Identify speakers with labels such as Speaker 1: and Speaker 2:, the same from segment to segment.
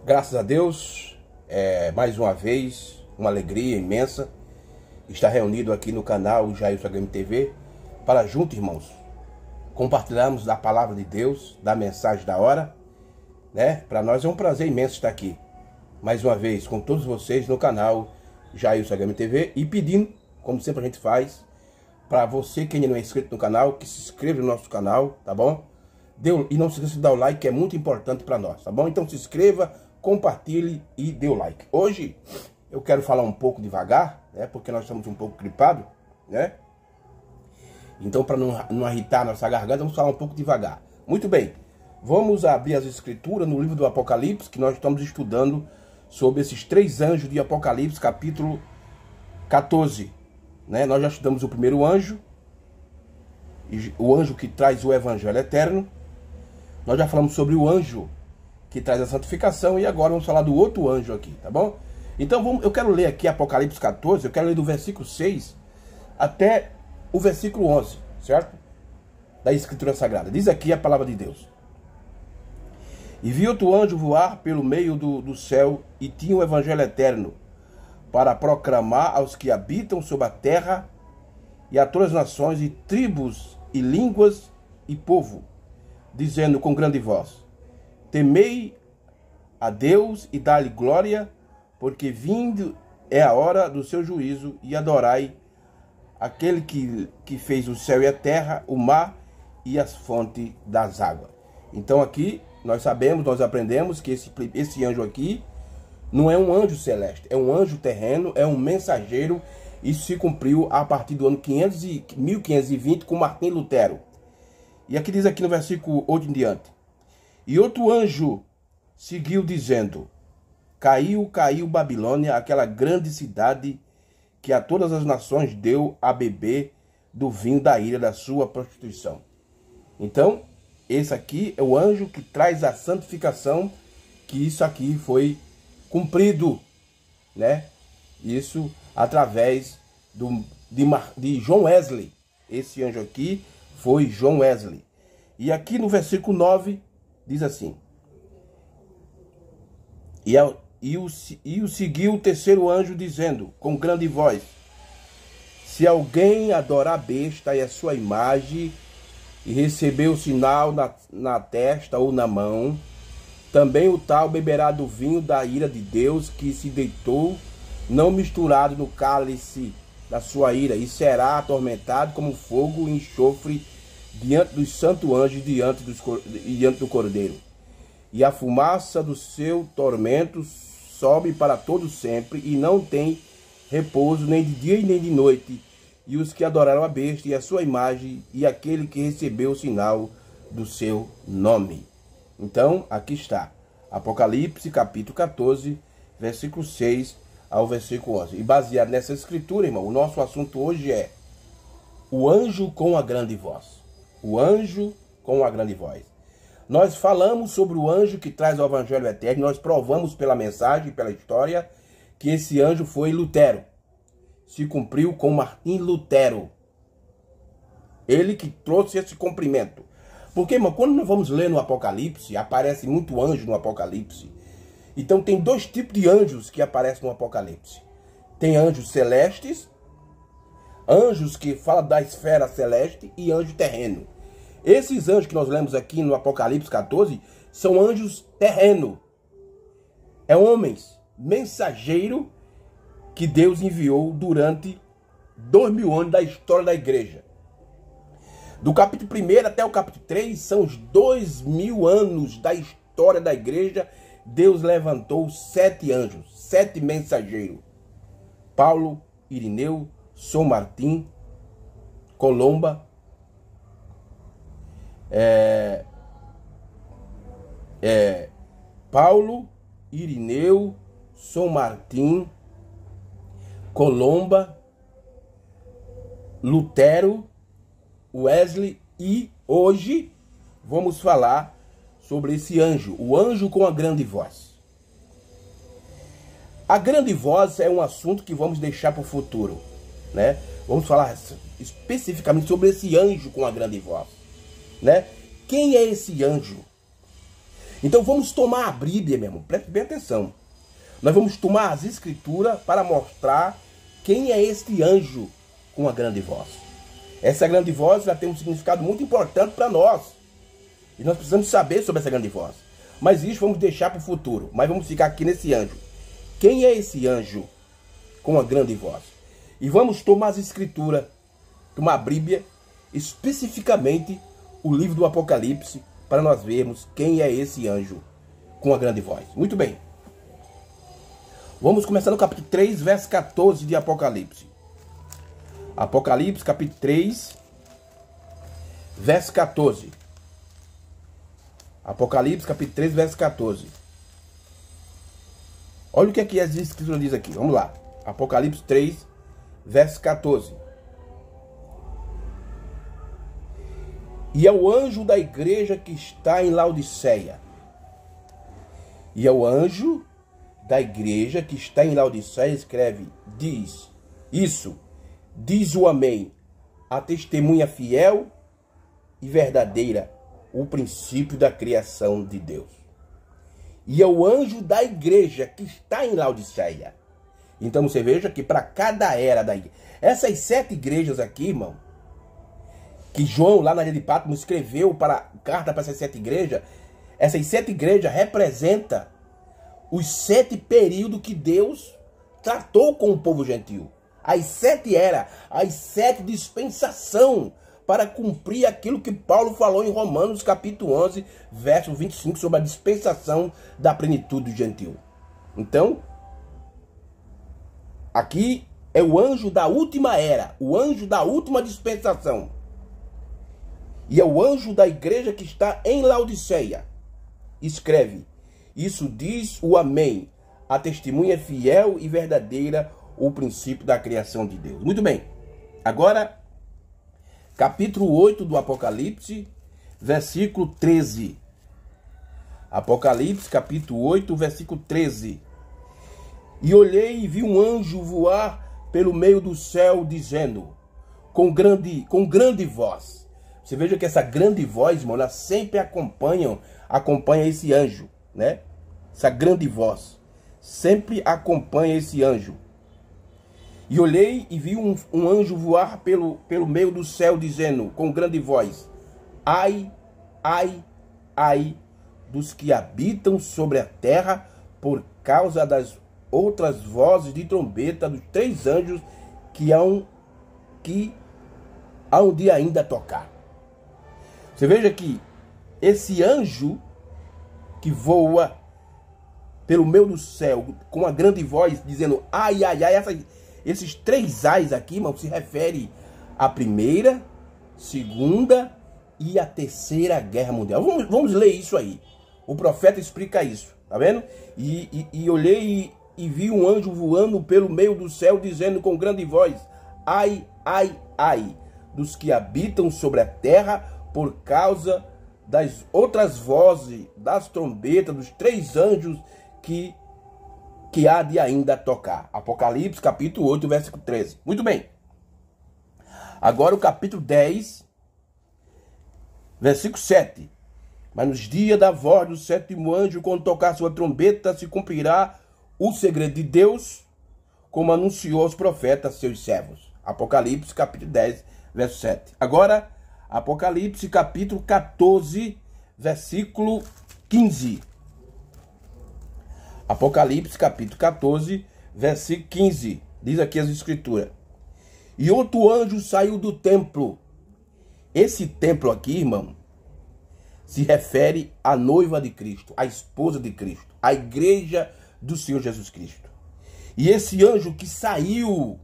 Speaker 1: Graças a Deus, mais uma vez, uma alegria imensa estar reunido aqui no canal Jailson Game TV para juntos, irmãos, compartilharmos da palavra de Deus, da mensagem da hora, né? Para nós é um prazer imenso estar aqui, mais uma vez, com todos vocês no canal Jailson Game TV e pedindo, como sempre a gente faz, para você que ainda não é inscrito no canal, que se inscreva no nosso canal, tá bom? E não se esqueça de dar o like, que é muito importante para nós, tá bom? Então se inscreva, compartilhe e dê o like. Hoje eu quero falar um pouco devagar, né? Porque nós estamos um pouco gripados, né? Então, para não irritar nossa garganta, vamos falar um pouco devagar. Muito bem, vamos abrir as escrituras no livro do Apocalipse, que nós estamos estudando sobre esses 3 anjos de Apocalipse, capítulo 14. Né? Nós já estudamos o primeiro anjo, o anjo que traz o evangelho eterno. Nós já falamos sobre o anjo que traz a santificação e agora vamos falar do outro anjo aqui, tá bom? Então eu quero ler aqui Apocalipse 14, eu quero ler do versículo 6 até o versículo 11, certo? Da Escritura Sagrada. Diz aqui a palavra de Deus. E vi outro anjo voar pelo meio do céu e tinha o evangelho eterno para proclamar aos que habitam sobre a terra e a todas as nações e tribos e línguas e povo, dizendo com grande voz: temei a Deus e dá-lhe glória, porque vindo é a hora do seu juízo, e adorai aquele que fez o céu e a terra, o mar e as fontes das águas. Então aqui nós sabemos, nós aprendemos que esse anjo aqui não é um anjo celeste, é um anjo terreno, é um mensageiro. Isso se cumpriu a partir do ano 1520 com Martim Lutero. E aqui diz aqui no versículo 8 em diante: e outro anjo seguiu dizendo: caiu Babilônia, aquela grande cidade que a todas as nações deu a beber do vinho da ira da sua prostituição. Então, esse aqui é o anjo que traz a santificação, que isso aqui foi cumprido, né? Isso através de John Wesley. Esse anjo aqui foi John Wesley. E aqui no versículo 9 diz assim: E o seguiu o terceiro anjo dizendo com grande voz: se alguém adorar a besta e a sua imagem e receber o sinal na testa ou na mão, também o tal beberá do vinho da ira de Deus que se deitou, não misturado no cálice da sua ira, e será atormentado como fogo e enxofre diante dos santos anjos e diante do Cordeiro. E a fumaça do seu tormento sobe para todo sempre, e não tem repouso nem de dia e nem de noite. E os que adoraram a besta e a sua imagem, e aquele que recebeu o sinal do seu nome. Então, aqui está, Apocalipse capítulo 14, versículo 6 ao versículo 11. E baseado nessa escritura, irmão, o nosso assunto hoje é o anjo com a grande voz. O anjo com a grande voz. Nós falamos sobre o anjo que traz o evangelho eterno. Nós provamos pela mensagem, pela história, que esse anjo foi Lutero. Se cumpriu com Martim Lutero. Ele que trouxe esse cumprimento. Porque, irmão, quando nós vamos ler no Apocalipse, aparece muito anjo no Apocalipse. Então tem 2 tipos de anjos que aparecem no Apocalipse. Tem anjos celestes, anjos que falam da esfera celeste, e anjo terreno. Esses anjos que nós lemos aqui no Apocalipse 14 são anjos terreno. É homens, mensageiro que Deus enviou durante 2000 anos da história da igreja. Do capítulo 1 até o capítulo 3 são os 2000 anos da história da igreja. Deus levantou 7 anjos, 7 mensageiros: Paulo, Irineu, São Martim, Colomba, Paulo, Irineu, São Martim, Colomba, Lutero, Wesley, e hoje vamos falar sobre esse anjo, o anjo com a grande voz. A grande voz é um assunto que vamos deixar para o futuro, né? Vamos falar especificamente sobre esse anjo com a grande voz, né? Quem é esse anjo? Então vamos tomar a Bíblia, meu irmão, preste bem atenção. Nós vamos tomar as escrituras para mostrar quem é este anjo com a grande voz. Essa grande voz já tem um significado muito importante para nós. E nós precisamos saber sobre essa grande voz. Mas isso vamos deixar para o futuro. Mas vamos ficar aqui nesse anjo. Quem é esse anjo com a grande voz? E vamos tomar as escrituras, tomar a Bíblia, especificamente o livro do Apocalipse, para nós vermos quem é esse anjo com a grande voz. Muito bem. Vamos começar no capítulo 3, verso 14 de Apocalipse. Apocalipse, capítulo 3, verso 14. Apocalipse, capítulo 3, verso 14. Olha o que aqui as escrituras diz aqui. Vamos lá. Apocalipse 3, verso 14. E ao anjo da igreja que está em Laodiceia. E ao anjo da igreja que está em Laodiceia escreve, diz, isso, diz o Amém, a testemunha fiel e verdadeira, o princípio da criação de Deus. E ao anjo da igreja que está em Laodiceia. Então você veja que para cada era da igreja, essas 7 igrejas aqui, irmão, que João lá na ilha de Patmos escreveu para carta para essas 7 igrejas, essas 7 igrejas representam os 7 períodos que Deus tratou com o povo gentil. As 7 eras, as 7 dispensação para cumprir aquilo que Paulo falou em Romanos capítulo 11, verso 25, sobre a dispensação da plenitude do gentil. Então, aqui é o anjo da última era, o anjo da última dispensação. E é o anjo da igreja que está em Laodiceia. Escreve, isso diz o Amém, a testemunha fiel e verdadeira, o princípio da criação de Deus. Muito bem, agora, capítulo 8 do Apocalipse, versículo 13. Apocalipse, capítulo 8, versículo 13. E olhei e vi um anjo voar pelo meio do céu, dizendo, com grande voz. Você veja que essa grande voz, irmão, ela sempre acompanha esse anjo, né? Essa grande voz sempre acompanha esse anjo. E olhei e vi um anjo voar pelo meio do céu, dizendo com grande voz, ai, ai, ai, dos que habitam sobre a terra, por causa das outras vozes de trombeta dos 3 anjos que hão de ainda tocar. Você veja que esse anjo que voa pelo meio do céu com uma grande voz dizendo ai, ai, ai, esses 3 ais aqui, irmão, se refere à primeira, segunda e à terceira guerra mundial. Vamos ler isso aí. O profeta explica isso, tá vendo? E olhei e vi um anjo voando pelo meio do céu dizendo com grande voz, ai, ai, ai, dos que habitam sobre a terra, por causa das outras vozes, das trombetas, dos 3 anjos que há de ainda tocar. Apocalipse, capítulo 8, versículo 13. Muito bem. Agora o capítulo 10, versículo 7. Mas nos dias da voz do 7º anjo, quando tocar sua trombeta, se cumprirá o segredo de Deus, como anunciou aos profetas, seus servos. Apocalipse, capítulo 10, verso 7. Agora, Apocalipse, capítulo 14, versículo 15. Apocalipse, capítulo 14, versículo 15. Diz aqui as escrituras. E outro anjo saiu do templo. Esse templo aqui, irmão, se refere à noiva de Cristo, à esposa de Cristo, à igreja do Senhor Jesus Cristo. E esse anjo que saiu,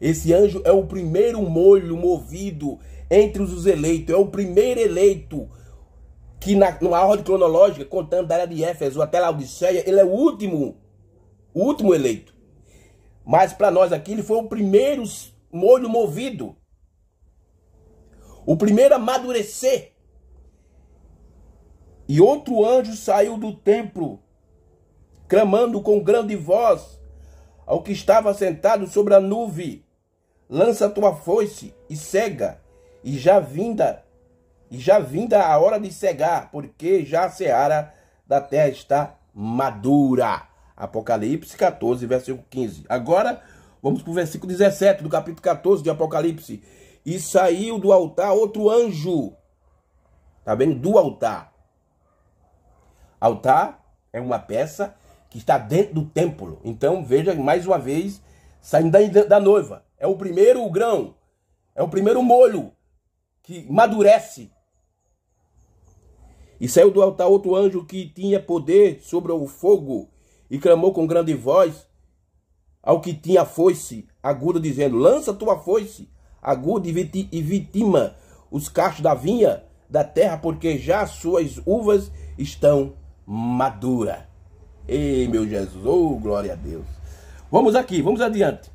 Speaker 1: esse anjo é o primeiro molho movido entre os eleitos, é o primeiro eleito que numa ordem cronológica, contando da era de Éfeso até Laodiceia, ele é o último eleito. Mas para nós aqui, ele foi o primeiro molho movido, o primeiro a amadurecer. E outro anjo saiu do templo, clamando com grande voz ao que estava sentado sobre a nuvem, lança tua foice e cega, e já vinda a hora de cegar, porque já a seara da terra está madura. Apocalipse 14, versículo 15. Agora, vamos para o versículo 17 do capítulo 14 de Apocalipse. E saiu do altar outro anjo. Tá vendo? Do altar. Altar é uma peça que está dentro do templo. Então, veja mais uma vez, saindo da noiva. É o primeiro grão. É o primeiro molho que amadurece. E saiu do altar outro anjo que tinha poder sobre o fogo e clamou com grande voz ao que tinha foice aguda, dizendo: lança tua foice aguda e vitima os cachos da vinha da terra, porque já as suas uvas estão maduras. Ei, meu Jesus, oh, glória a Deus. Vamos aqui, vamos adiante.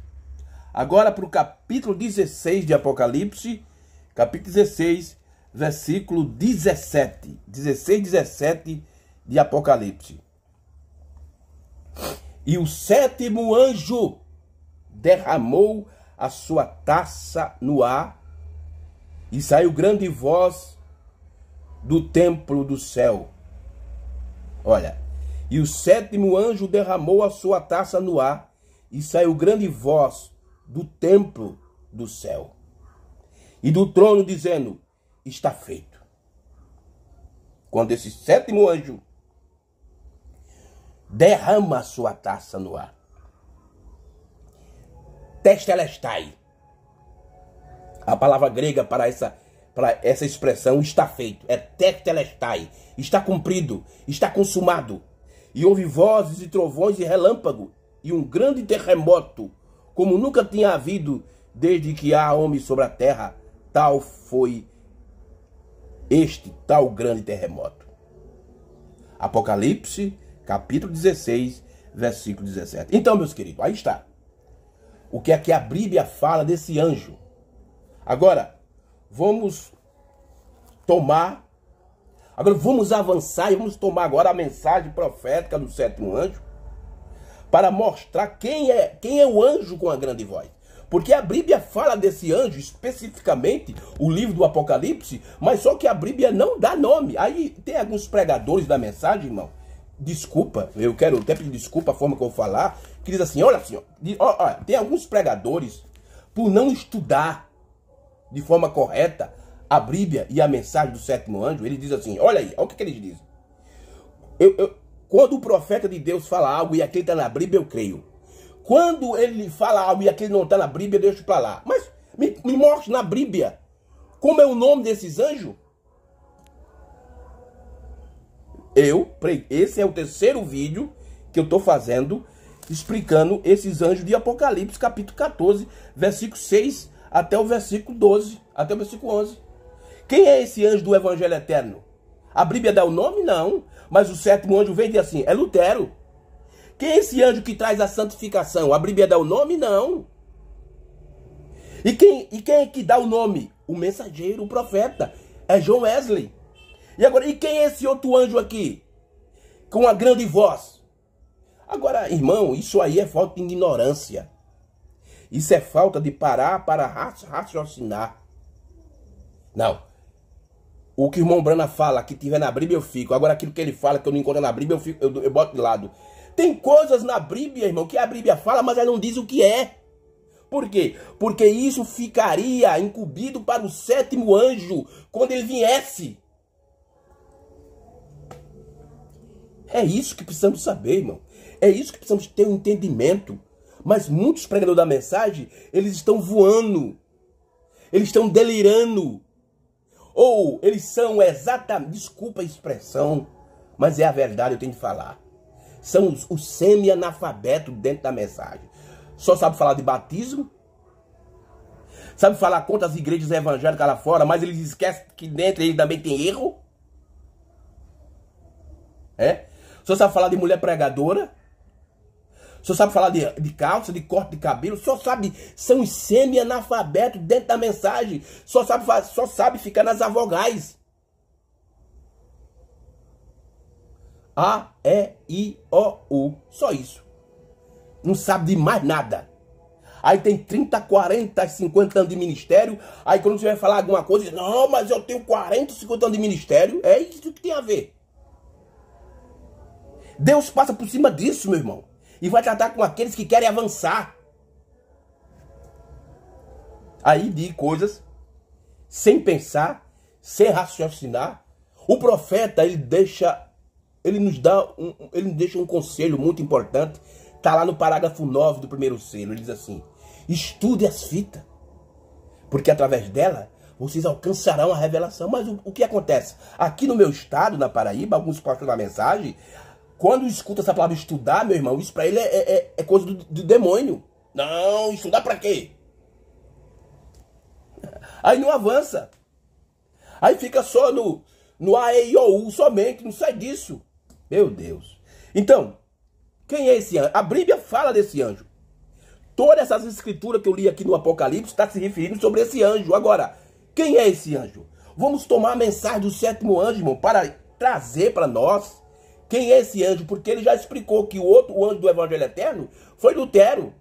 Speaker 1: Agora para o capítulo 16 de Apocalipse, capítulo 16, versículo 17. 16, 17 de Apocalipse. E o sétimo anjo derramou a sua taça no ar, e saiu grande voz do templo do céu. Olha, e o sétimo anjo derramou a sua taça no ar, e saiu grande voz do templo do céu e do trono, dizendo: está feito. Quando esse sétimo anjo derrama a sua taça no ar, Tetelestai, a palavra grega para essa expressão está feito, é Tetelestai, está cumprido, está consumado. E houve vozes e trovões e relâmpago e um grande terremoto, como nunca tinha havido desde que há homem sobre a terra. Tal foi este tal grande terremoto. Apocalipse, capítulo 16, versículo 17. Então, meus queridos, aí está. O que é que a Bíblia fala desse anjo? Agora, vamos avançar e vamos tomar agora a mensagem profética do sétimo anjo para mostrar quem é o anjo com a grande voz. Porque a Bíblia fala desse anjo especificamente, o livro do Apocalipse, mas só que a Bíblia não dá nome. Aí tem alguns pregadores da mensagem, irmão. Desculpa, eu quero até pedir desculpa a forma que eu vou falar, que diz assim, olha assim, tem alguns pregadores, por não estudar de forma correta a Bíblia e a mensagem do sétimo anjo, ele diz assim, olha aí, olha o que eles dizem. Quando o profeta de Deus fala algo e aquele está na Bíblia, eu creio. Quando ele fala algo e aquele não está na Bíblia, eu deixo para lá. Mas me mostre na Bíblia como é o nome desses anjos. Esse é o terceiro vídeo que eu estou fazendo, explicando esses anjos de Apocalipse, capítulo 14, versículo 6 até o versículo 12, até o versículo 11. Quem é esse anjo do Evangelho Eterno? A Bíblia dá o nome? Não. Mas o sétimo anjo vem e diz assim, é Lutero. Quem é esse anjo que traz a santificação? A Bíblia dá o nome? Não. E quem é que dá o nome? O mensageiro, o profeta. É John Wesley. E agora, e quem é esse outro anjo aqui? Com a grande voz. Agora, irmão, isso aí é falta de ignorância. Isso é falta de parar para raciocinar. Não. O que o irmão Brana fala, que tiver na Bíblia, eu fico. Agora, aquilo que ele fala, que eu não encontro na Bíblia, eu boto de lado. Tem coisas na Bíblia, irmão, que a Bíblia fala, mas ela não diz o que é. Por quê? Porque isso ficaria incumbido para o sétimo anjo, quando ele viesse. É isso que precisamos saber, irmão. É isso que precisamos ter um entendimento. Mas muitos pregadores da mensagem, eles estão voando. Eles estão delirando. Ou eles são exatamente, desculpa a expressão, mas é a verdade, eu tenho que falar. São os semi-analfabetos dentro da mensagem. Só sabe falar de batismo. Sabe falar contra as igrejas evangélicas lá fora, mas eles esquecem que dentro ele também tem erro. Só sabe falar de mulher pregadora. Só sabe falar de calça, de corte de cabelo. Só sabe, são os semi-analfabetos dentro da mensagem. Só sabe ficar nas avogais. A, E, I, O, U. Só isso. Não sabe de mais nada. Aí tem 30, 40, 50 anos de ministério. Aí quando você vai falar alguma coisa, diz, não, mas eu tenho 40, 50 anos de ministério. É isso que tem a ver. Deus passa por cima disso, meu irmão. E vai tratar com aqueles que querem avançar. Aí diz coisas sem pensar, sem raciocinar. O profeta, ele nos deixa um conselho muito importante. Está lá no parágrafo 9 do primeiro selo. Ele diz assim: estude as fitas, porque através dela vocês alcançarão a revelação. Mas o que acontece? Aqui no meu estado, na Paraíba, alguns postam na mensagem, quando escuta essa palavra estudar, meu irmão, isso para ele é coisa do demônio. Não, estudar para quê? Aí não avança. Aí fica só no A, E, I, O, U somente, não sai disso. Meu Deus. Então, quem é esse anjo? A Bíblia fala desse anjo. Todas essas escrituras que eu li aqui no Apocalipse está se referindo sobre esse anjo. Agora, quem é esse anjo? Vamos tomar a mensagem do sétimo anjo, irmão, para trazer para nós quem é esse anjo, porque ele já explicou que o anjo do Evangelho Eterno foi Lutero.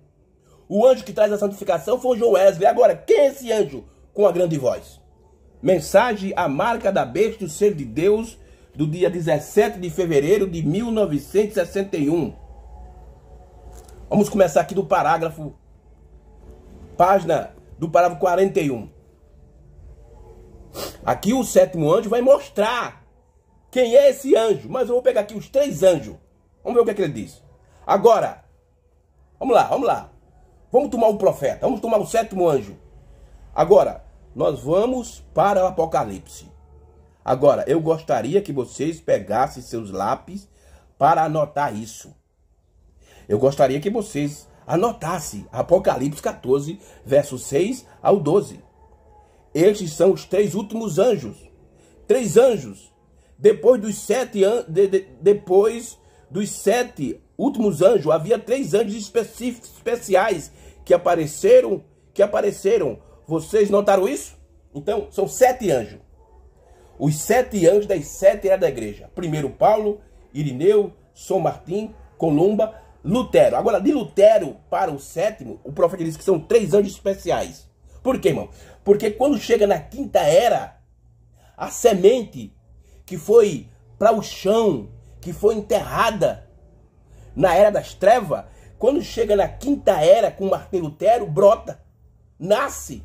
Speaker 1: O anjo que traz a santificação foi o John Wesley. Agora, quem é esse anjo com a grande voz? Mensagem A Marca da Besta, o Ser de Deus, do dia 17 de fevereiro de 1961. Vamos começar aqui do parágrafo, página do parágrafo 41. Aqui o sétimo anjo vai mostrar quem é esse anjo. Mas eu vou pegar aqui os 3 anjos. Vamos ver o que ele diz. Agora, vamos lá. Vamos tomar o profeta, vamos tomar o sétimo anjo. Agora, nós vamos para o Apocalipse. Agora, eu gostaria que vocês pegassem seus lápis para anotar isso. Eu gostaria que vocês anotassem Apocalipse 14, versos 6 ao 12. Estes são os 3 últimos anjos. 3 anjos. Depois dos 7 últimos anjos, havia 3 anjos especiais que apareceram. Vocês notaram isso? Então, são 7 anjos. Os 7 anjos das 7 eras da igreja. Primeiro Paulo, Irineu, São Martim, Columba, Lutero. Agora, de Lutero para o sétimo, o profeta diz que são 3 anjos especiais. Por quê, irmão? Porque quando chega na quinta era, a semente que foi para o chão, que foi enterrada na era das trevas, quando chega na quinta era com Martim Lutero, brota, nasce.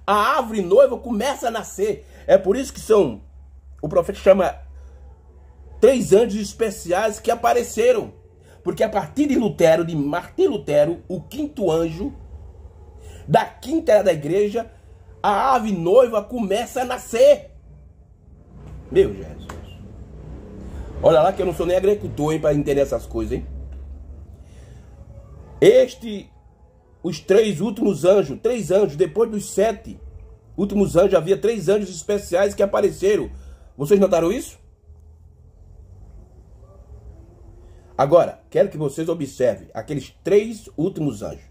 Speaker 1: A árvore noiva começa a nascer. É por isso que o profeta chama 3 anjos especiais que apareceram. Porque a partir de Lutero, de Martim Lutero, o 5º anjo da quinta era da igreja, a ave noiva começa a nascer. Meu Jesus. Olha lá que eu não sou nem agricultor, hein, para entender essas coisas, hein. Os 3 últimos anjos, 3 anjos, depois dos 7 últimos anjos, havia 3 anjos especiais que apareceram. Vocês notaram isso? Agora, quero que vocês observem aqueles 3 últimos anjos.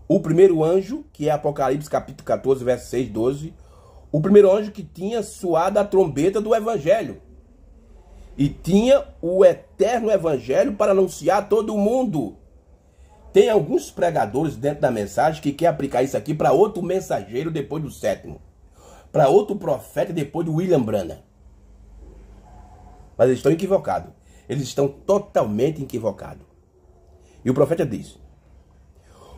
Speaker 1: O primeiro anjo, que é Apocalipse capítulo 14, verso 6, 12. O primeiro anjo que tinha soado a trombeta do evangelho. E tinha o eterno evangelho para anunciar a todo mundo. Tem alguns pregadores dentro da mensagem que querem aplicar isso aqui para outro mensageiro depois do sétimo. Para outro profeta depois do William Branham. Mas eles estão equivocados. Eles estão totalmente equivocados. E o profeta diz: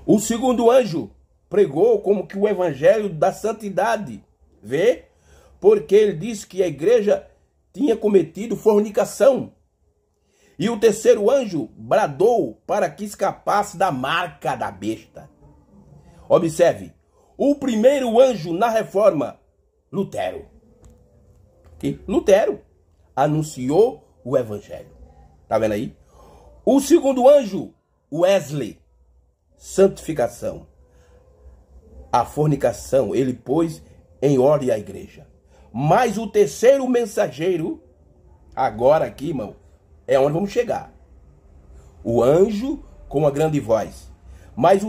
Speaker 1: o segundo anjo pregou como que o evangelho da santidade. Vê? Porque ele disse que a igreja tinha cometido fornicação. E o terceiro anjo bradou para que escapasse da marca da besta. Observe, o primeiro anjo na reforma, Lutero. Que Lutero anunciou o evangelho. Tá vendo aí? O segundo anjo, Wesley, santificação. A fornicação, ele pôs em ordem a igreja. Mas o terceiro mensageiro, agora aqui, irmão, é onde vamos chegar. O anjo com a grande voz. Mas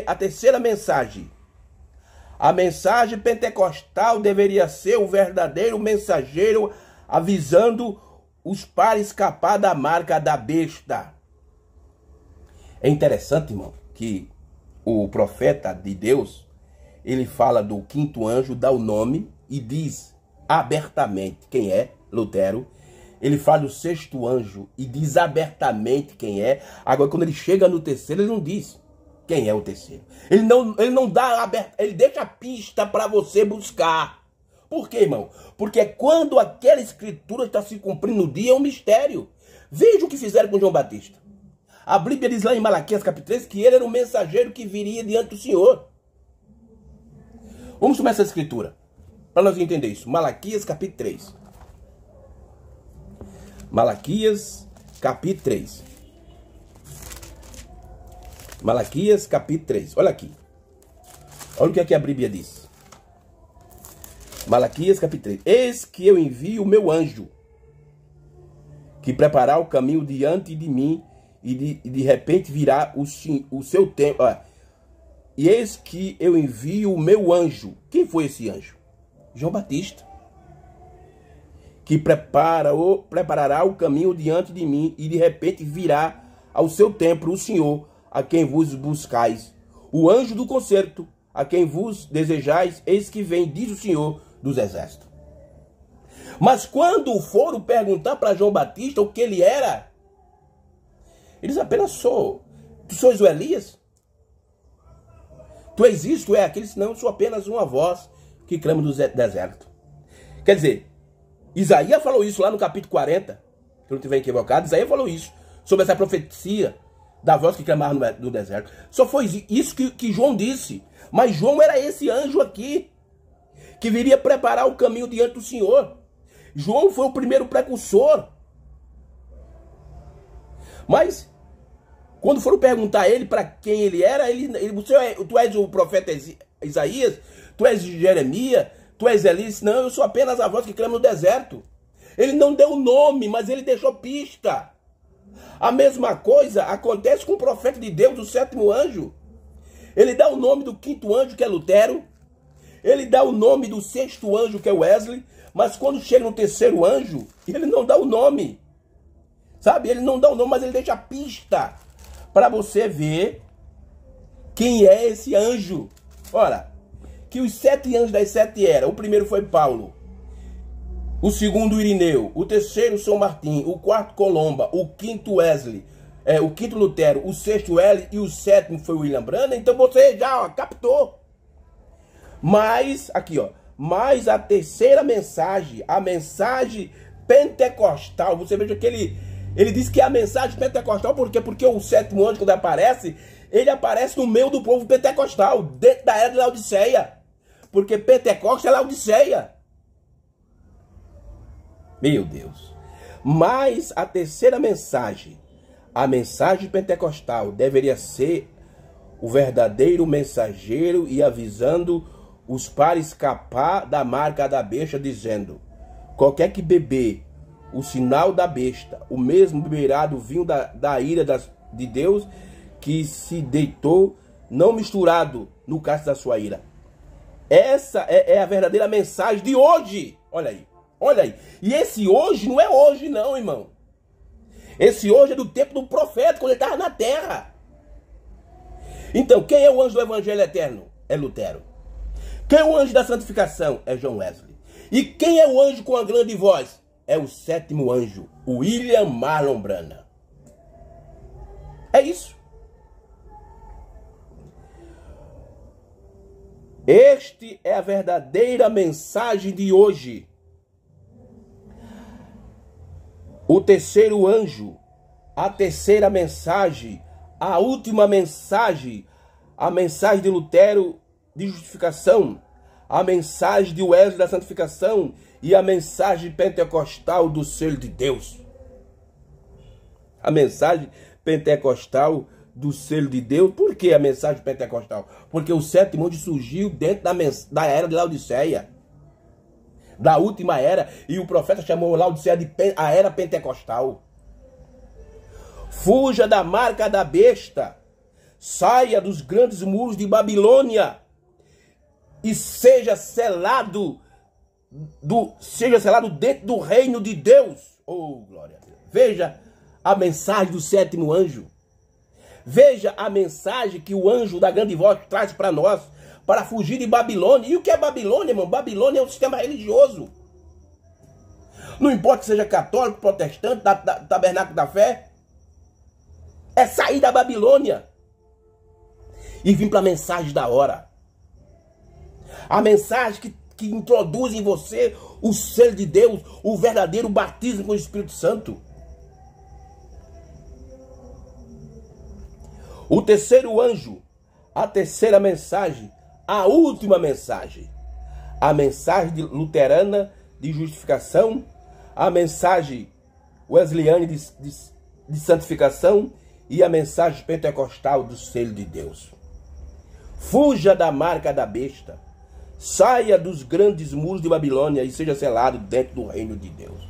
Speaker 1: a terceira mensagem, a mensagem pentecostal deveria ser o verdadeiro mensageiro avisando os para escapar da marca da besta. É interessante, irmão, que o profeta de Deus, ele fala do 5º anjo, dá o nome e diz abertamente quem é, Lutero. ele fala do sexto anjo e diz abertamente quem é. Agora, quando ele chega no terceiro, ele não diz quem é o terceiro. Ele não dá aberto, ele deixa a pista para você buscar. Por quê, irmão? Porque quando aquela escritura está se cumprindo no dia, é um mistério. Veja o que fizeram com João Batista. A Bíblia diz lá em Malaquias capítulo 3 que ele era o mensageiro que viria diante do Senhor. Vamos tomar essa escritura para nós entender isso. Malaquias capítulo 3. Malaquias capítulo 3. Malaquias capítulo 3. Olha aqui. Olha o que aqui a Bíblia diz. Malaquias capítulo 3. Eis que eu envio o meu anjo, que preparar o caminho diante de mim, e de repente virá o seu tempo. E eis que eu envio o meu anjo. Quem foi esse anjo? João Batista. Que preparará o caminho diante de mim, e de repente virá ao seu templo o Senhor, a quem vos buscais. O anjo do concerto, a quem vos desejais, eis que vem, diz o Senhor dos Exércitos. Mas quando foram perguntar para João Batista o que ele era, ele diz apenas: tu sois o Elias? Tu és isso, tu é aquele? Não, eu sou apenas uma voz que clama do deserto. Quer dizer, Isaías falou isso lá no capítulo 40, se eu não estiver equivocado. Isaías falou isso, sobre essa profecia da voz que clamava no deserto. Só foi isso que João disse. Mas João era esse anjo aqui, que viria preparar o caminho diante do Senhor. João foi o primeiro precursor. Mas, quando foram perguntar a ele para quem ele era, tu és o profeta Isaías? Tu és Jeremias? Tu és Elias? Não, eu sou apenas a voz que clama no deserto. Ele não deu nome, mas ele deixou pista. A mesma coisa acontece com o profeta de Deus, o sétimo anjo. Ele dá o nome do quinto anjo, que é Lutero. Ele dá o nome do sexto anjo, que é Wesley. Mas quando chega no terceiro anjo, ele não dá o nome. Sabe? Ele não dá o nome, mas ele deixa a pista para você ver quem é esse anjo. Ora, que os 7 anjos das 7 eras. O primeiro foi Paulo. O segundo Irineu. O terceiro São Martim. O quarto Colomba. O quinto Wesley. O quinto Lutero. O sexto Wesley. E o sétimo foi William Branham. Então você já captou. Mas, aqui ó. Mas a terceira mensagem, a mensagem pentecostal. Você veja que ele diz que é a mensagem pentecostal. Por quê? Porque o sétimo anjo, quando aparece, ele aparece no meio do povo pentecostal, dentro da era de Laodiceia. Porque Pentecostes é Laodiceia. Meu Deus. Mas a terceira mensagem, a mensagem pentecostal, deveria ser o verdadeiro mensageiro e avisando os para escapar da marca da besta, dizendo: qualquer que beber o sinal da besta, o mesmo beberá do vinho da ira de Deus, que se deitou, não misturado no cálice da sua ira. Essa é a verdadeira mensagem de hoje. Olha aí, olha aí. E esse hoje não é hoje não, irmão. Esse hoje é do tempo do profeta, quando ele estava na terra. Então, quem é o anjo do evangelho eterno? É Lutero. Quem é o anjo da santificação? É John Wesley. E quem é o anjo com a grande voz? É o sétimo anjo, William Marlon Branham. É isso. Este é a verdadeira mensagem de hoje. O terceiro anjo, a terceira mensagem, a última mensagem, a mensagem de Lutero de justificação, a mensagem de Wesley da santificação e a mensagem pentecostal do selo de Deus. A mensagem pentecostal do selo de Deus. Por que a mensagem pentecostal? Porque o sétimo anjo surgiu dentro da era de Laodiceia, da última era, e o profeta chamou Laodiceia de a era pentecostal. Fuja da marca da besta, saia dos grandes muros de Babilônia e seja selado dentro do reino de Deus. Oh, glória a Deus. Veja a mensagem do sétimo anjo. Veja a mensagem que o anjo da grande voz traz para nós, para fugir de Babilônia. E o que é Babilônia, irmão? Babilônia é um sistema religioso. Não importa que seja católico, protestante, tabernáculo da fé. É sair da Babilônia e vir para a mensagem da hora. A mensagem que introduz em você o selo de Deus, o verdadeiro batismo com o Espírito Santo. O terceiro anjo, a terceira mensagem, a última mensagem. A mensagem luterana de justificação, a mensagem wesleyana de santificação e a mensagem pentecostal do selo de Deus. Fuja da marca da besta. Saia dos grandes muros de Babilônia e seja selado dentro do reino de Deus.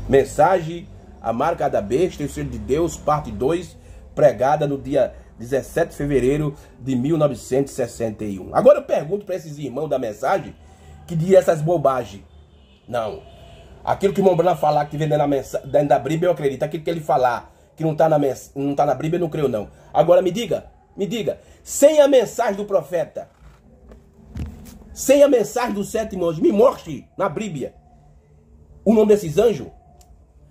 Speaker 1: Mensagem, a marca da besta e o selo de Deus, parte 2, pregada no dia 17 de fevereiro de 1961. Agora eu pergunto para esses irmãos da mensagem que dizem essas bobagens. Não. Aquilo que o irmão Branham falar que vem dentro da Bíblia, eu acredito. Aquilo que ele falar que não está na Bíblia, eu não creio não. Agora me diga, sem a mensagem do profeta, sem a mensagem do sétimo anjo, me mostre na Bíblia o nome desses anjos.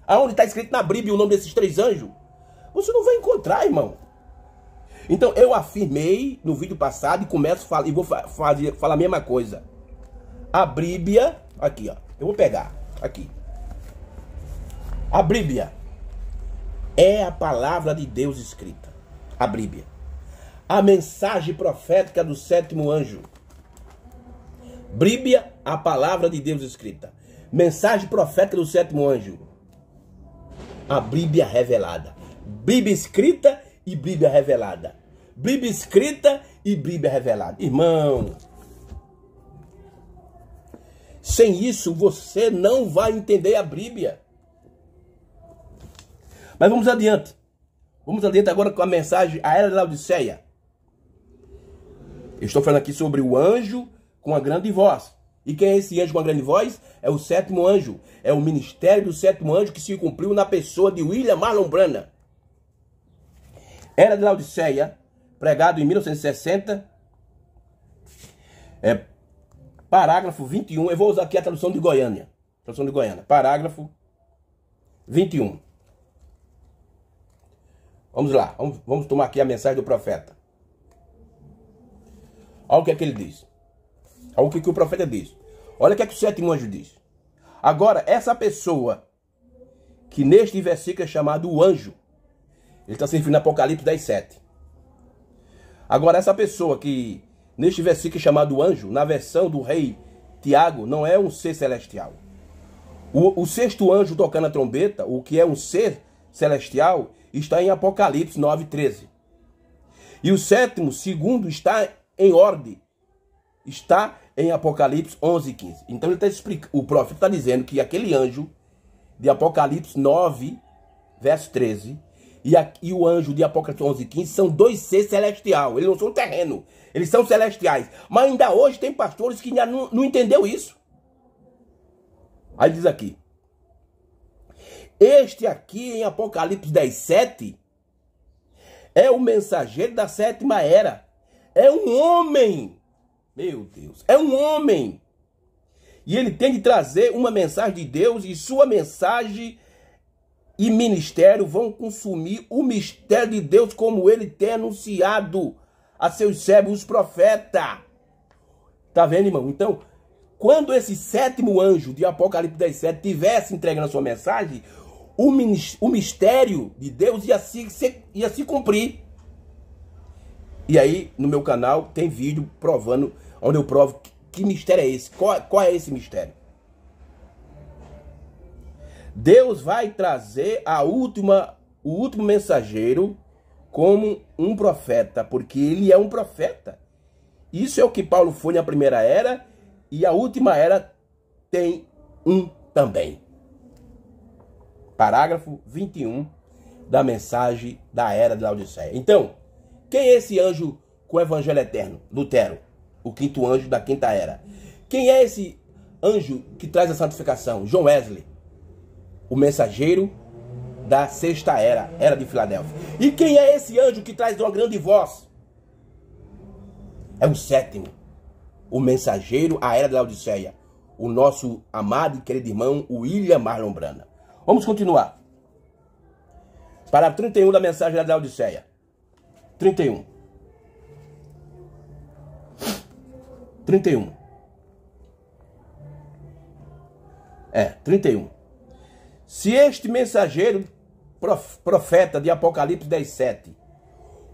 Speaker 1: Aonde está escrito na Bíblia o nome desses 3 anjos? Você não vai encontrar, irmão. Então eu afirmei no vídeo passado e começo a falar, e vou falar a mesma coisa. A Bíblia, aqui ó, eu vou pegar, aqui. A Bíblia é a palavra de Deus escrita. A Bíblia. A mensagem profética do sétimo anjo. Bíblia, a palavra de Deus escrita. Mensagem profética do sétimo anjo. A Bíblia revelada. Bíblia escrita e Bíblia revelada. Bíblia escrita e Bíblia revelada. Irmão, sem isso você não vai entender a Bíblia. Mas vamos adiante. Vamos adiante agora com a mensagem, a era da Laodiceia. Eu estou falando aqui sobre o anjo com a grande voz. E quem é esse anjo com a grande voz? É o sétimo anjo. É o ministério do sétimo anjo que se cumpriu na pessoa de William Marlon Branham. Era de Laodiceia, pregado em 1960. Parágrafo 21. Eu vou usar aqui a tradução de Goiânia. Tradução de Goiânia. Parágrafo 21. Vamos lá. Vamos tomar aqui a mensagem do profeta. Olha o que é que ele diz. Olha o que o profeta diz. Olha o que é que o sétimo anjo diz. Agora, essa pessoa que neste versículo é chamado o anjo, ele está se referindo a Apocalipse 10:7. Agora, essa pessoa que neste versículo é chamado anjo, na versão do rei Tiago, não é um ser celestial. O sexto anjo tocando a trombeta, o que é um ser celestial, está em Apocalipse 9:13. E o sétimo, segundo, está em ordem. Está em Apocalipse 11:15. Então ele está explicando, o profeta está dizendo que aquele anjo de Apocalipse 9, verso 13, e o anjo de Apocalipse 11:15 são 2 seres celestiais. Eles não são terreno, eles são celestiais. Mas ainda hoje tem pastores que ainda não entendeu isso. Aí diz aqui. Este aqui em Apocalipse 10:7 é o mensageiro da sétima era. É um homem. Meu Deus, é um homem. E ele tem de trazer uma mensagem de Deus, e sua mensagem e ministério vão consumir o mistério de Deus como ele tem anunciado a seus servos, os profetas. Tá vendo, irmão? Então, quando esse sétimo anjo de Apocalipse 10:7 tivesse entregando a sua mensagem, o mistério de Deus ia se cumprir. E aí, no meu canal, tem vídeo provando, onde eu provo que mistério é esse. Qual é esse mistério? Deus vai trazer o último mensageiro como um profeta, porque ele é um profeta. Isso é o que Paulo foi na primeira era, e a última era tem um também. Parágrafo 21 da mensagem da era de Laodiceia. Então, quem é esse anjo com o evangelho eterno? Lutero, o quinto anjo da quinta era. Quem é esse anjo que traz a santificação? John Wesley, o mensageiro da sexta era, era de Filadélfia. E quem é esse anjo que traz uma grande voz? É o sétimo, o mensageiro, a era de Laodiceia, o nosso amado e querido irmão William Marlon Brana. Vamos continuar. Parágrafo 31 da mensagem da Laodiceia. 31. 31. 31. Se este mensageiro, profeta de Apocalipse 10:7,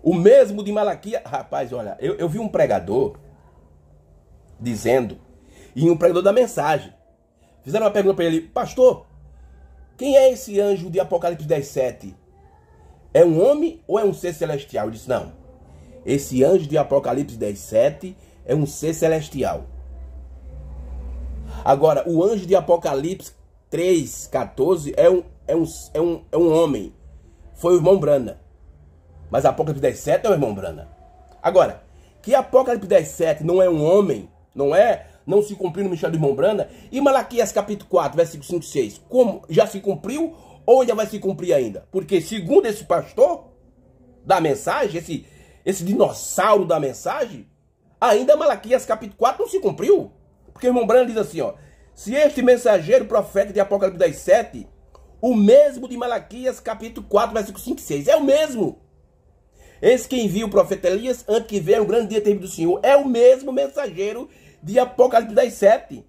Speaker 1: o mesmo de Malaquias... Rapaz, olha, eu vi um pregador dizendo, e um pregador da mensagem, fizeram uma pergunta para ele: pastor, quem é esse anjo de Apocalipse 10:7? É um homem ou é um ser celestial? Ele disse: não, esse anjo de Apocalipse 10:7 é um ser celestial. Agora, o anjo de Apocalipse 3:14 é um homem. Foi o irmão Brana. Mas Apocalipse 10:7 é o irmão Brana. Agora, que Apocalipse 10:7 não é um homem, não se cumpriu no ministério do irmão Brana, e Malaquias capítulo 4, versículo 5 e 6, como já se cumpriu ou ainda vai se cumprir ainda? Porque segundo esse pastor da mensagem, esse dinossauro da mensagem, ainda Malaquias capítulo 4 não se cumpriu. Porque o irmão Brana diz assim, ó: se este mensageiro profeta de Apocalipse 10:7, o mesmo de Malaquias capítulo 4, versículo 5 e 6, é o mesmo. Esse que envia o profeta Elias antes que venha o grande dia terrível do Senhor, é o mesmo mensageiro de Apocalipse 10:7.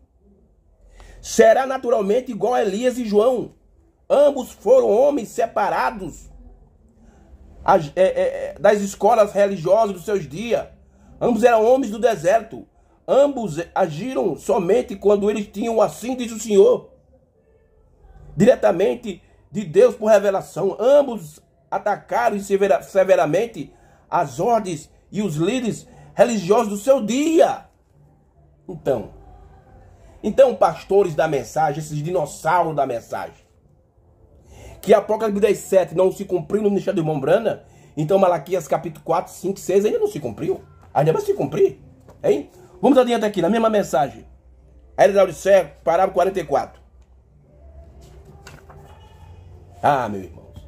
Speaker 1: Será naturalmente igual a Elias e João. Ambos foram homens separados das escolas religiosas dos seus dias. Ambos eram homens do deserto. Ambos agiram somente quando eles tinham, assim diz o Senhor, diretamente de Deus por revelação. Ambos atacaram severamente as ordens e os líderes religiosos do seu dia. Então, pastores da mensagem, esses dinossauros da mensagem, que Apocalipse 10:7 não se cumpriu no ministério do irmão Brana, então Malaquias capítulo 4, 5, 6 ainda não se cumpriu. Ainda vai se cumprir, hein? Vamos adiante aqui, na mesma mensagem. Era da Laodiceia, parágrafo 44. Ah, meus irmãos,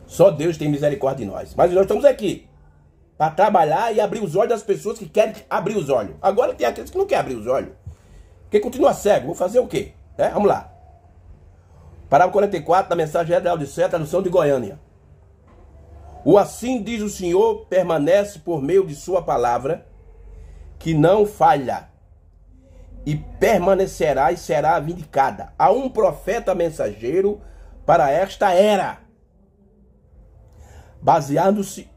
Speaker 1: só Deus tem misericórdia de nós. Mas nós estamos aqui para trabalhar e abrir os olhos das pessoas que querem abrir os olhos. Agora tem aqueles que não querem abrir os olhos, que continua cego. Vou fazer o quê? Vamos lá. Parágrafo 44 da mensagem da Laodiceia, tradução de Goiânia. O assim diz o Senhor permanece por meio de sua palavra, que não falha, e permanecerá e será vindicada. A um profeta mensageiro para esta era,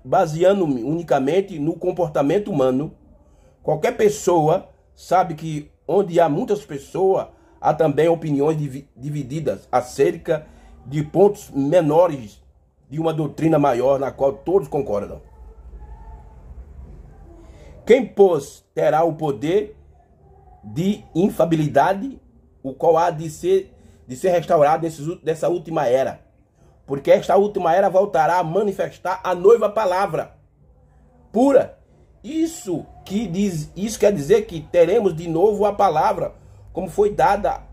Speaker 1: baseando-me unicamente no comportamento humano. Qualquer pessoa sabe que onde há muitas pessoas, há também opiniões divididas acerca de pontos menores de uma doutrina maior na qual todos concordam. Quem, pois, terá o poder de infabilidade, o qual há de ser restaurado nessa última era? Porque esta última era voltará a manifestar a noiva palavra pura. Isso quer dizer que teremos de novo a palavra, como foi dada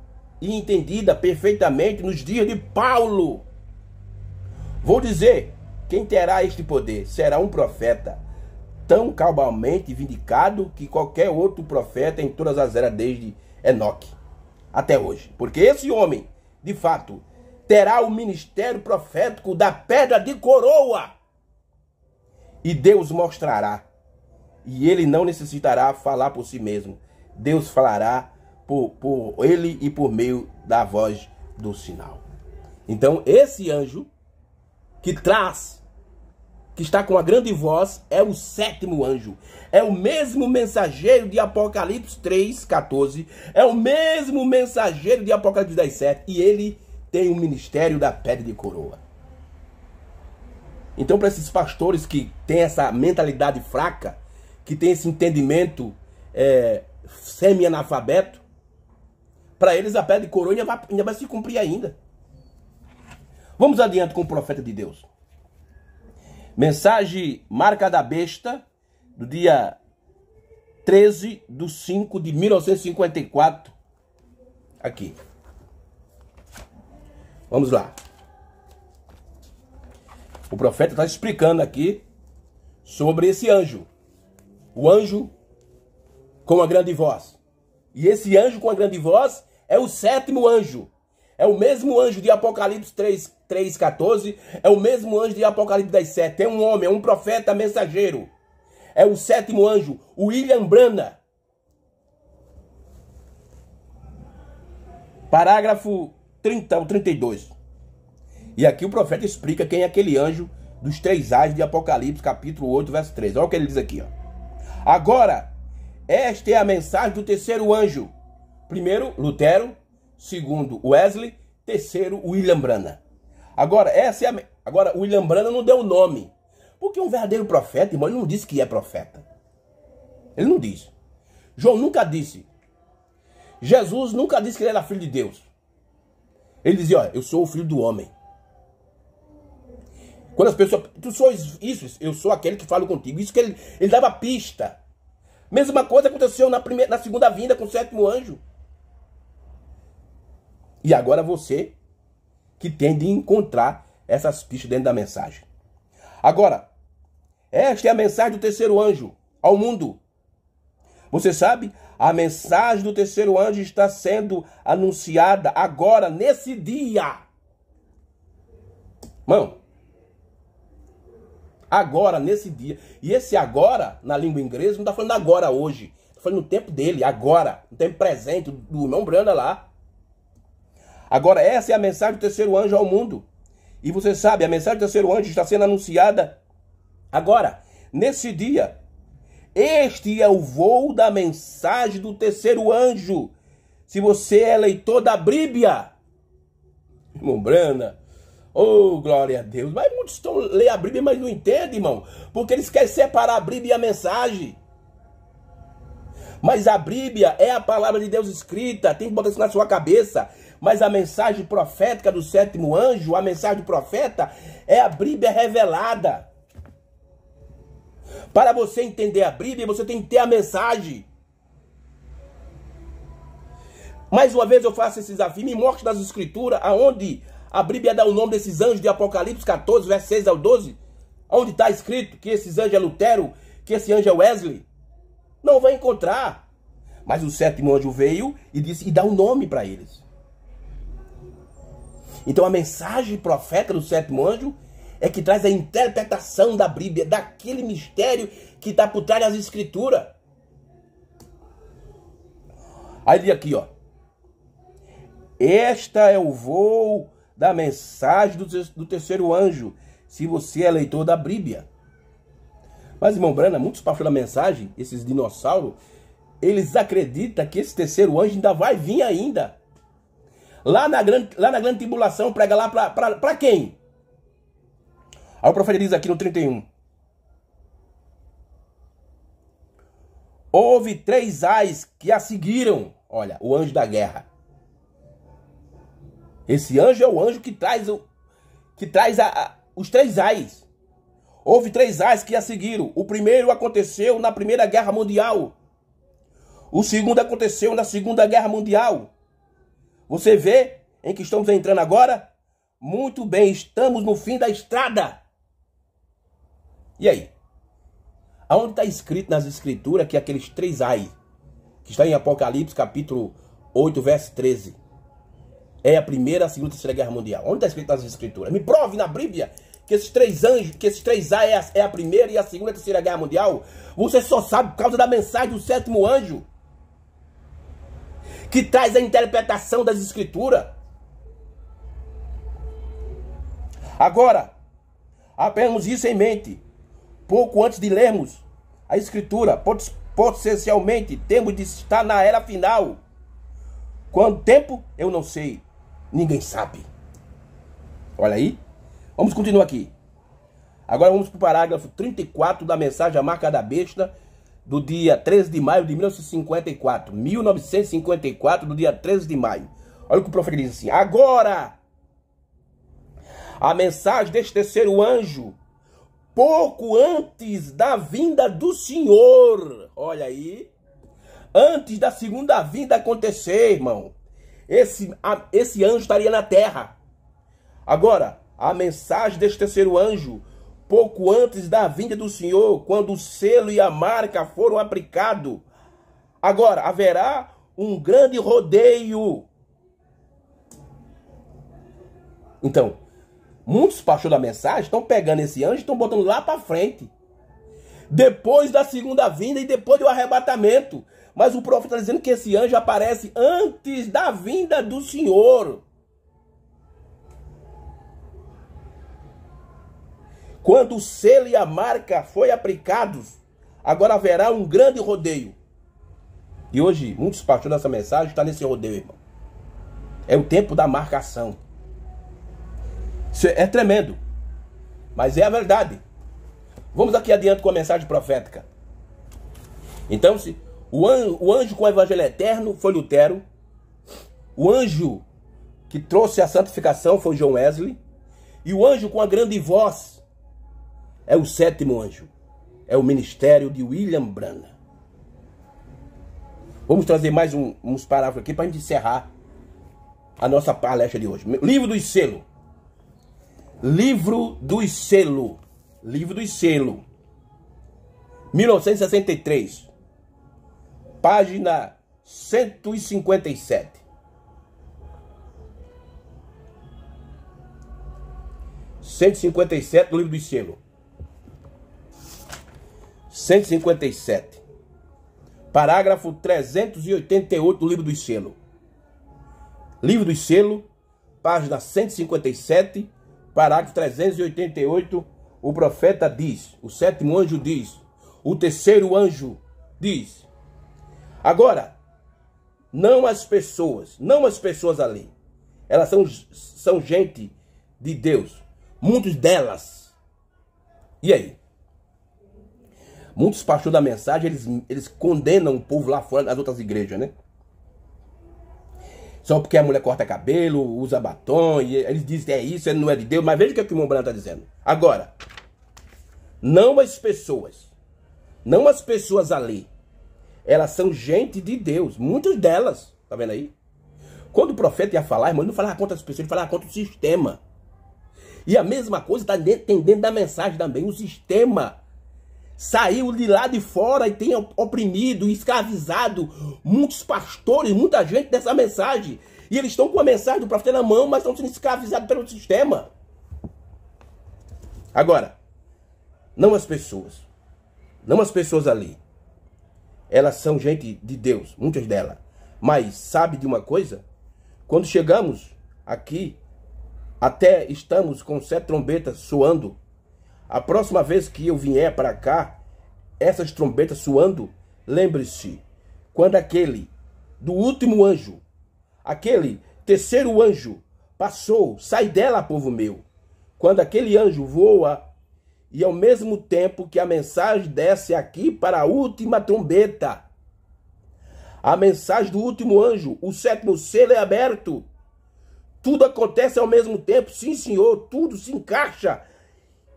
Speaker 1: e entendida perfeitamente nos dias de Paulo. Vou dizer, quem terá este poder será um profeta, tão cabalmente vindicado que qualquer outro profeta em todas as eras, desde Enoque até hoje. Porque esse homem, de fato, terá o ministério profético da pedra de coroa. E Deus mostrará. E ele não necessitará falar por si mesmo. Deus falará por ele e por meio da voz do sinal. Então, esse anjo que está com a grande voz, é o sétimo anjo. É o mesmo mensageiro de Apocalipse 3:14. É o mesmo mensageiro de Apocalipse 10:7. E ele tem o ministério da pedra de coroa. Então, para esses pastores que têm essa mentalidade fraca, que tem esse entendimento semi-analfabeto, para eles a pedra de coroa ainda vai se cumprir ainda. Vamos adiante com o profeta de Deus. Mensagem Marca da Besta, do dia 13/5/1954. Aqui. Vamos lá. O profeta está explicando aqui sobre esse anjo. O anjo com a grande voz. E esse anjo com a grande voz é o sétimo anjo. É o mesmo anjo de Apocalipse 3:14. É o mesmo anjo de Apocalipse 10:7. É um homem, é um profeta mensageiro. É o sétimo anjo, William Branham. Parágrafo 30 ou 32. E aqui o profeta explica quem é aquele anjo dos 3 ais de Apocalipse, capítulo 8, verso 3. Olha o que ele diz aqui, ó. Agora, esta é a mensagem do terceiro anjo. Primeiro, Lutero. Segundo, Wesley. Terceiro, William Branham. Agora, Agora, William Branham não deu o nome. Porque um verdadeiro profeta, irmão, ele não disse que é profeta. Ele não diz. João nunca disse. Jesus nunca disse que ele era filho de Deus. Ele dizia, olha, eu sou o filho do homem. Quando as pessoas, tu sois isso, eu sou aquele que falo contigo. Isso que ele dava pista. Mesma coisa aconteceu na segunda vinda com o sétimo anjo. E agora você que tem de encontrar essas pistas dentro da mensagem. Agora, esta é a mensagem do terceiro anjo ao mundo. Você sabe, a mensagem do terceiro anjo está sendo anunciada agora, nesse dia. Irmão, agora, nesse dia. E esse agora, na língua inglesa, não está falando agora, hoje. Está falando no tempo dele, agora. No tempo presente, do irmão Branham lá. Agora, essa é a mensagem do terceiro anjo ao mundo. E você sabe, a mensagem do terceiro anjo está sendo anunciada agora, nesse dia. Este é o voo da mensagem do terceiro anjo. Se você é leitor da Bíblia, irmão Branham, oh, glória a Deus. Mas muitos estão lendo a Bíblia, mas não entendem, irmão. Porque eles querem separar a Bíblia e a mensagem. Mas a Bíblia é a palavra de Deus escrita. Tem que botar isso na sua cabeça. Mas a mensagem profética do sétimo anjo, a mensagem do profeta, é a Bíblia revelada. Para você entender a Bíblia, você tem que ter a mensagem. Mais uma vez eu faço esse desafio. Me mostre nas escrituras aonde a Bíblia dá o nome desses anjos de Apocalipse 14, verso 6 ao 12. Onde está escrito que esses anjos é Lutero, que esse anjo é Wesley. Não vai encontrar. Mas o sétimo anjo veio e disse e dá um nome para eles. Então a mensagem profética do sétimo anjo é que traz a interpretação da Bíblia, daquele mistério que está por trás das escrituras. Aí diz aqui, ó. Esta é o voo da mensagem do terceiro anjo, se você é leitor da Bíblia. Mas, irmão Branham, muitos pastores da mensagem, esses dinossauros, eles acreditam que esse terceiro anjo ainda vai vir ainda. Lá na grande tribulação, prega lá para quem? Aí o profeta diz aqui no 31. Houve 3 ais que a seguiram. Olha, o anjo da guerra. Esse anjo é o anjo que traz os 3 ais. Houve 3 ais que a seguiram. O primeiro aconteceu na Primeira Guerra Mundial. O segundo aconteceu na Segunda Guerra Mundial. Você vê em que estamos entrando agora? Muito bem, estamos no fim da estrada. E aí? Aonde está escrito nas escrituras que aqueles 3 ais, que está em Apocalipse capítulo 8, verso 13, é a Primeira, a Segunda e a Terceira Guerra Mundial? Onde está escrito nas escrituras? Me prove na Bíblia que esses 3 anjos, que esses 3 ais é a Primeira e a Segunda e a Terceira Guerra Mundial. Você só sabe por causa da mensagem do sétimo anjo, que traz a interpretação das escrituras. Agora, apenas isso em mente. Pouco antes de lermos a escritura, potencialmente temos de estar na era final. Quanto tempo? Eu não sei. Ninguém sabe. Olha aí. Vamos continuar aqui. Agora vamos para o parágrafo 34 da mensagem A Marca da Besta, do dia 13 de maio de 1954. 1954, do dia 13 de maio. Olha o que o profeta diz assim. Agora, a mensagem deste terceiro anjo, pouco antes da vinda do Senhor. Olha aí. Antes da segunda vinda acontecer, irmão. Esse anjo estaria na terra. Agora, a mensagem deste terceiro anjo, pouco antes da vinda do Senhor, quando o selo e a marca foram aplicados. Agora, haverá um grande rodeio. Então, muitos pastores da mensagem estão pegando esse anjo e estão botando lá para frente. Depois da segunda vinda e depois do arrebatamento. Mas o profeta está dizendo que esse anjo aparece antes da vinda do Senhor. Quando o selo e a marca foi aplicados, agora haverá um grande rodeio. E hoje, muitos pastores dessa mensagem estão nesse rodeio, irmão. É o tempo da marcação. Isso é tremendo. Mas é a verdade. Vamos aqui adiante com a mensagem profética. Então, o anjo com o evangelho eterno foi Lutero. O anjo que trouxe a santificação foi John Wesley. E o anjo com a grande voz é o sétimo anjo. É o ministério de William Branham. Vamos trazer mais uns parágrafos aqui para a gente encerrar a nossa palestra de hoje. Livro dos Selos. Livro dos Selos. Livro dos Selos. 1963. Página 157. Do Livro dos Selos. 157. Parágrafo 388 do Livro dos Selos. Livro dos Selos, página 157, parágrafo 388, o profeta diz, o sétimo anjo diz, o terceiro anjo diz. Agora, não as pessoas ali, elas são gente de Deus, muitas delas. E aí? Muitos pastores da mensagem, eles condenam o povo lá fora das outras igrejas, né? Só porque a mulher corta cabelo, usa batom, e eles dizem que é isso, ele não é de Deus. Mas veja o que o irmão Branham está dizendo. Agora, não as pessoas ali, elas são gente de Deus, muitas delas, tá vendo aí? Quando o profeta ia falar, irmão, ele não falava contra as pessoas, ele falava contra o sistema. E a mesma coisa está dentro da mensagem também, o sistema saiu de lá de fora e tem oprimido, escravizado muitos pastores, muita gente dessa mensagem. E eles estão com a mensagem do profeta na mão, mas estão sendo escravizados pelo sistema. Agora, não as pessoas ali. Elas são gente de Deus, muitas delas. Mas sabe de uma coisa? Quando chegamos aqui, até estamos com 7 trombetas soando. A próxima vez que eu vier para cá, essas trombetas soando, lembre-se, quando aquele do último anjo, aquele terceiro anjo passou, sai dela, povo meu. Quando aquele anjo voa, e ao mesmo tempo que a mensagem desce aqui para a última trombeta, a mensagem do último anjo, o sétimo selo é aberto. Tudo acontece ao mesmo tempo, sim senhor, tudo se encaixa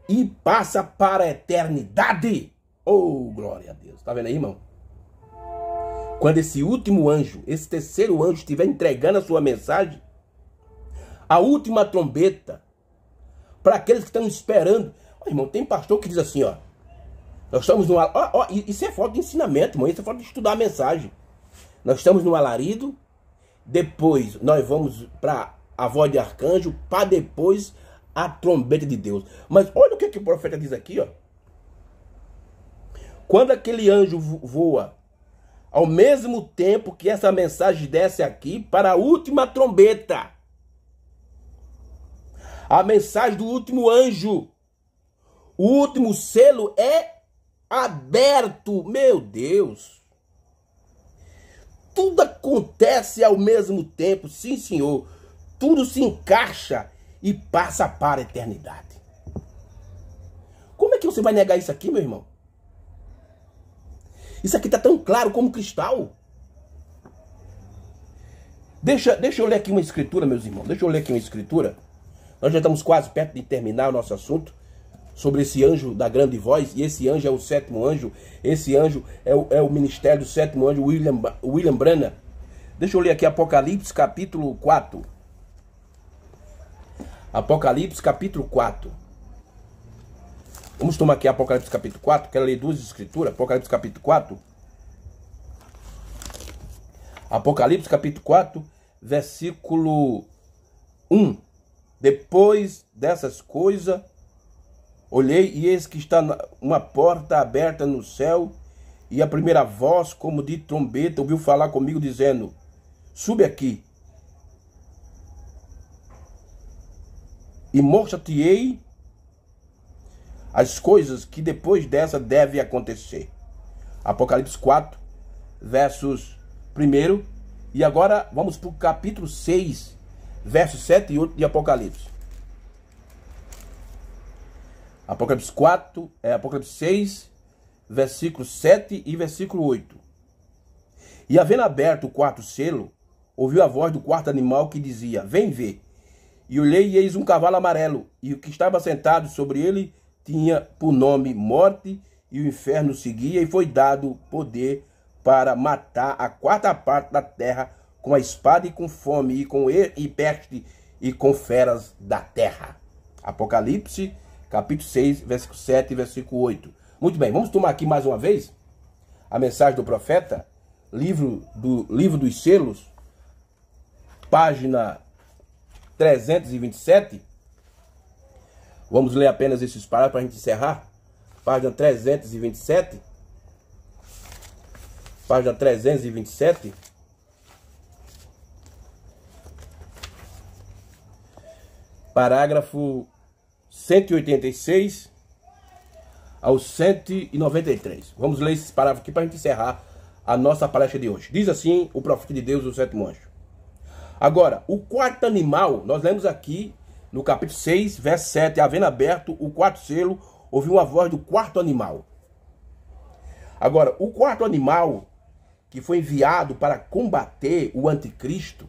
Speaker 1: e passa para a eternidade. Oh, glória a Deus. Tá vendo aí, irmão? Quando esse último anjo, esse terceiro anjo estiver entregando a sua mensagem, a última trombeta, para aqueles que estão esperando. Oh, irmão, tem pastor que diz assim, ó. Nós estamos no... isso é falta de ensinamento, irmão. Isso é falta de estudar a mensagem. Nós estamos no alarido, depois nós vamos para a voz de arcanjo, para depois a trombeta de Deus. Mas olha o que o profeta diz aqui, ó. Quando aquele anjo voa, ao mesmo tempo que essa mensagem desce aqui para a última trombeta, a mensagem do último anjo, o último selo é aberto. Meu Deus! Tudo acontece ao mesmo tempo, sim senhor. Tudo se encaixa e passa para a eternidade. Como é que você vai negar isso aqui, meu irmão? Isso aqui está tão claro como cristal. Deixa eu ler aqui uma escritura, meus irmãos. Deixa eu ler aqui uma escritura. Nós já estamos quase perto de terminar o nosso assunto sobre esse anjo da grande voz. E esse anjo é o sétimo anjo. Esse anjo é o ministério do sétimo anjo, William Branham. Deixa eu ler aqui Apocalipse capítulo 4. Apocalipse capítulo 4. Vamos tomar aqui Apocalipse capítulo 4. Quero ler duas escrituras. Apocalipse capítulo 4. Apocalipse capítulo 4, versículo 1. Depois dessas coisas, olhei e eis que está uma porta aberta no céu, e a primeira voz, como de trombeta, ouviu falar comigo, dizendo: sube aqui, e mostra-te-ei as coisas que depois dessa devem acontecer. Apocalipse 4, versos 1. E agora vamos para o capítulo 6, versos 7 e 8 de Apocalipse. Apocalipse 6, versículo 7 e versículo 8. E havendo aberto o quarto selo, ouviu a voz do quarto animal que dizia: vem ver. E olhei e eis um cavalo amarelo, e o que estava sentado sobre ele tinha por nome Morte, e o inferno seguia, e foi dado poder para matar a quarta parte da terra com a espada e com fome, e peste, e com feras da terra. Apocalipse, capítulo 6, versículo 7 e versículo 8. Muito bem, vamos tomar aqui mais uma vez a mensagem do profeta, livro dos selos, página 327. Vamos ler apenas esses parágrafos para a gente encerrar. Página 327. Página 327. Parágrafo 186 ao 193. Vamos ler esses parágrafos aqui para a gente encerrar a nossa palestra de hoje. Diz assim o profeta de Deus, o sétimo anjo. Agora, o quarto animal, nós lemos aqui no capítulo 6, verso 7, havendo aberto o quarto selo, ouviu uma voz do quarto animal. Agora, o quarto animal que foi enviado para combater o anticristo,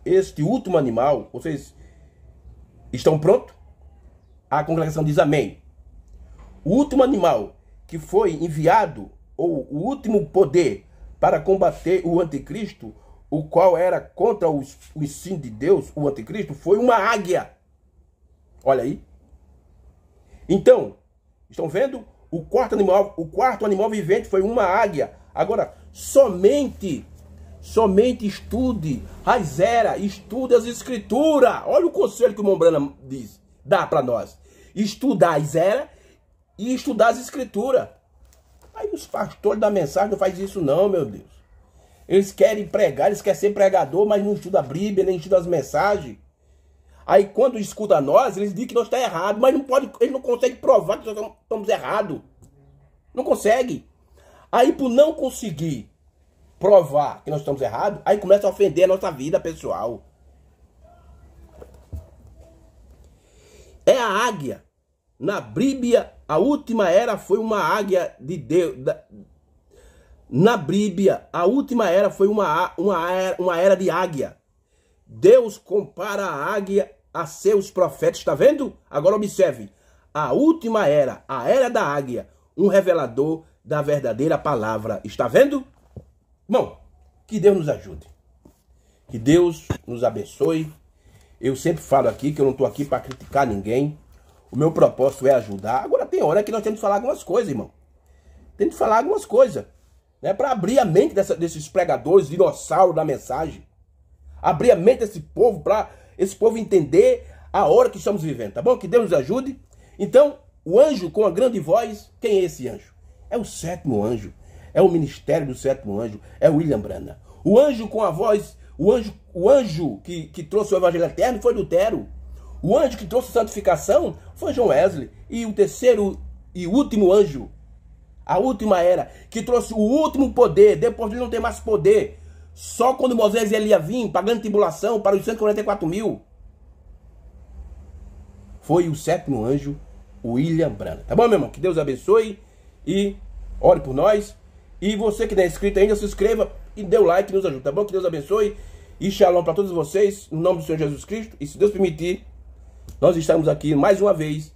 Speaker 1: este último animal, vocês estão prontos? A congregação diz amém. O último animal que foi enviado, ou o último poder para combater o anticristo, o qual era contra o ensino de Deus, o anticristo, foi uma águia. Olha aí. Então, estão vendo? O quarto animal vivente foi uma águia. Agora, somente estude, estude as escrituras. Olha o conselho que o Mombrana dá para nós. Estudar Isera e estudar as escrituras. Aí os pastores da mensagem não fazem isso não, meu Deus. Eles querem pregar, eles querem ser pregador, mas não estudam a Bíblia, nem estudam as mensagens. Aí quando escuta nós, eles dizem que nós estamos errados, mas eles não conseguem provar que nós estamos errados. Não consegue. Aí por não conseguir provar que nós estamos errados, aí começa a ofender a nossa vida pessoal. É a águia. Na Bíblia, a última era foi uma águia de Deus. Na Bíblia, a última era foi uma era de águia. Deus compara a águia a seus profetas. Está vendo? Agora observe. A última era, a era da águia, um revelador da verdadeira palavra. Está vendo? Bom, que Deus nos ajude. Que Deus nos abençoe. Eu sempre falo aqui que eu não estou aqui para criticar ninguém. O meu propósito é ajudar. Agora tem hora que nós temos que falar algumas coisas, irmão. Tem que falar algumas coisas. Né, para abrir a mente desses pregadores, dinossauros da mensagem. Abrir a mente desse povo, para esse povo entender a hora que estamos vivendo. Tá bom? Que Deus nos ajude. Então, o anjo com a grande voz, quem é esse anjo? É o sétimo anjo. É o ministério do sétimo anjo. É o William Branham. O anjo com a voz, o anjo que trouxe o evangelho eterno foi Lutero. O anjo que trouxe a santificação foi John Wesley. E o terceiro e último anjo, a última era, que trouxe o último poder, depois de não ter mais poder, só quando Moisés ele ia vir para a grande tribulação, para os 144 mil, foi o sétimo anjo, William Branham. Tá bom, meu irmão? Que Deus abençoe e ore por nós. E você que não é inscrito ainda, se inscreva e dê o like, nos ajuda, tá bom? Que Deus abençoe e shalom para todos vocês, no nome do Senhor Jesus Cristo. E se Deus permitir, nós estamos aqui mais uma vez,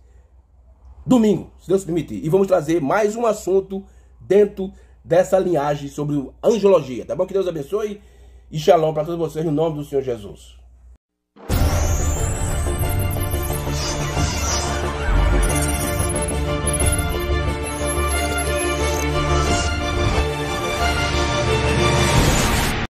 Speaker 1: domingo, se Deus permitir. E vamos trazer mais um assunto dentro dessa linhagem sobre angelologia, tá bom? Que Deus abençoe e shalom para todos vocês, no nome do Senhor Jesus.